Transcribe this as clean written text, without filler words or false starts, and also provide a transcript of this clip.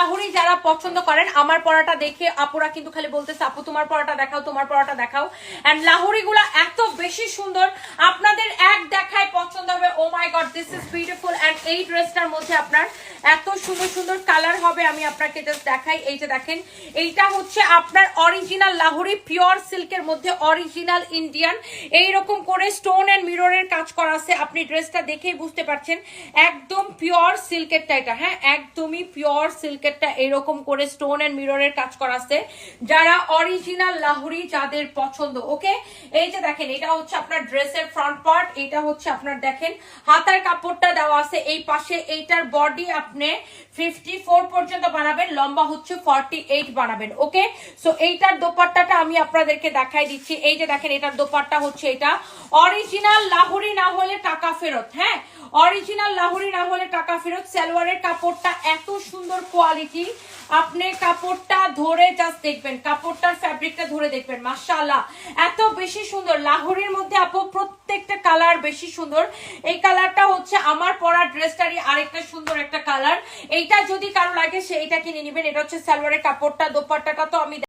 লাহোরি যারা পছন্দ করেন, আমার পরাটা দেখে আপুরা কিন্তু খালি বলতেছে আপু তোমার পরাটা দেখাও, তোমার পরাটা দেখাও। এন্ড লাহোরি গুলা এত বেশি সুন্দর, আপনাদের এক দেখায় পছন্দ হবে। Oh my God, this is beautiful. And এই ড্রেসটার মধ্যে আপনার এত সুন্দর সুন্দর কালার হবে, আমি আপনাকে জাস্ট দেখাই। এই যে দেখেন, এইটা হচ্ছে আপনার অরিজিনাল লাহোরি পিওর সিল্কের মধ্যে, অরিজিনাল ইন্ডিয়ান, এইরকম করে স্টোন এন্ড মিররের কাজ করা আছে। আপনি ড্রেসটা দেখেই বুঝতে পারছেন একদম পিওর সিল্কেরটা এটা, হ্যাঁ একদমই পিওর সিল্কেরটা, এরকম করে স্টোন এন্ড মিররের কাজ করা আছে। যারা অরিজিনাল লাহোরি যাদের পছন্দ, ওকে। এই যে দেখেন, এটা হচ্ছে আপনার ড্রেসের ফ্রন্ট পার্ট, এটা হচ্ছে আপনার দেখেন হাতার কাপড়টা দেওয়া আছে এই পাশে। এইটার বডি আপনি 54 পর্যন্ত বানাবেন, লম্বা হচ্ছে 48 বানাবেন, ওকে। সো এইটার দোপাট্টাটা আমি আপনাদেরকে দেখাই দিচ্ছি। এই যে দেখেন, এটার দোপাট্টা হচ্ছে এটা। অরিজিনাল লাহোরি না হলে টাকা ফেরত, হ্যাঁ অরিজিনাল লাহোরি না হলে টাকা ফেরত। সালোয়ারের কাপড়টা এত সুন্দর কোয়ালিটি, আপনি কাপড়টা ধরে জাস্ট দেখবেন, কাপড়টার ফ্যাব্রিকটা ধরে দেখবেন, মাশাআল্লাহ এত বেশি সুন্দর। লাহোরির মধ্যে আপু প্রত্যেকটা কালার বেশি সুন্দর। এই কালারটা হচ্ছে আমার পরা ড্রেসটারই আরেকটা সুন্দর একটা কালার। এইটা যদি কারো লাগে সে এটা কিনে নেবেন। এটা হচ্ছে সালোয়ারের কাপড়টা, দোপাট্টাটা তো আমি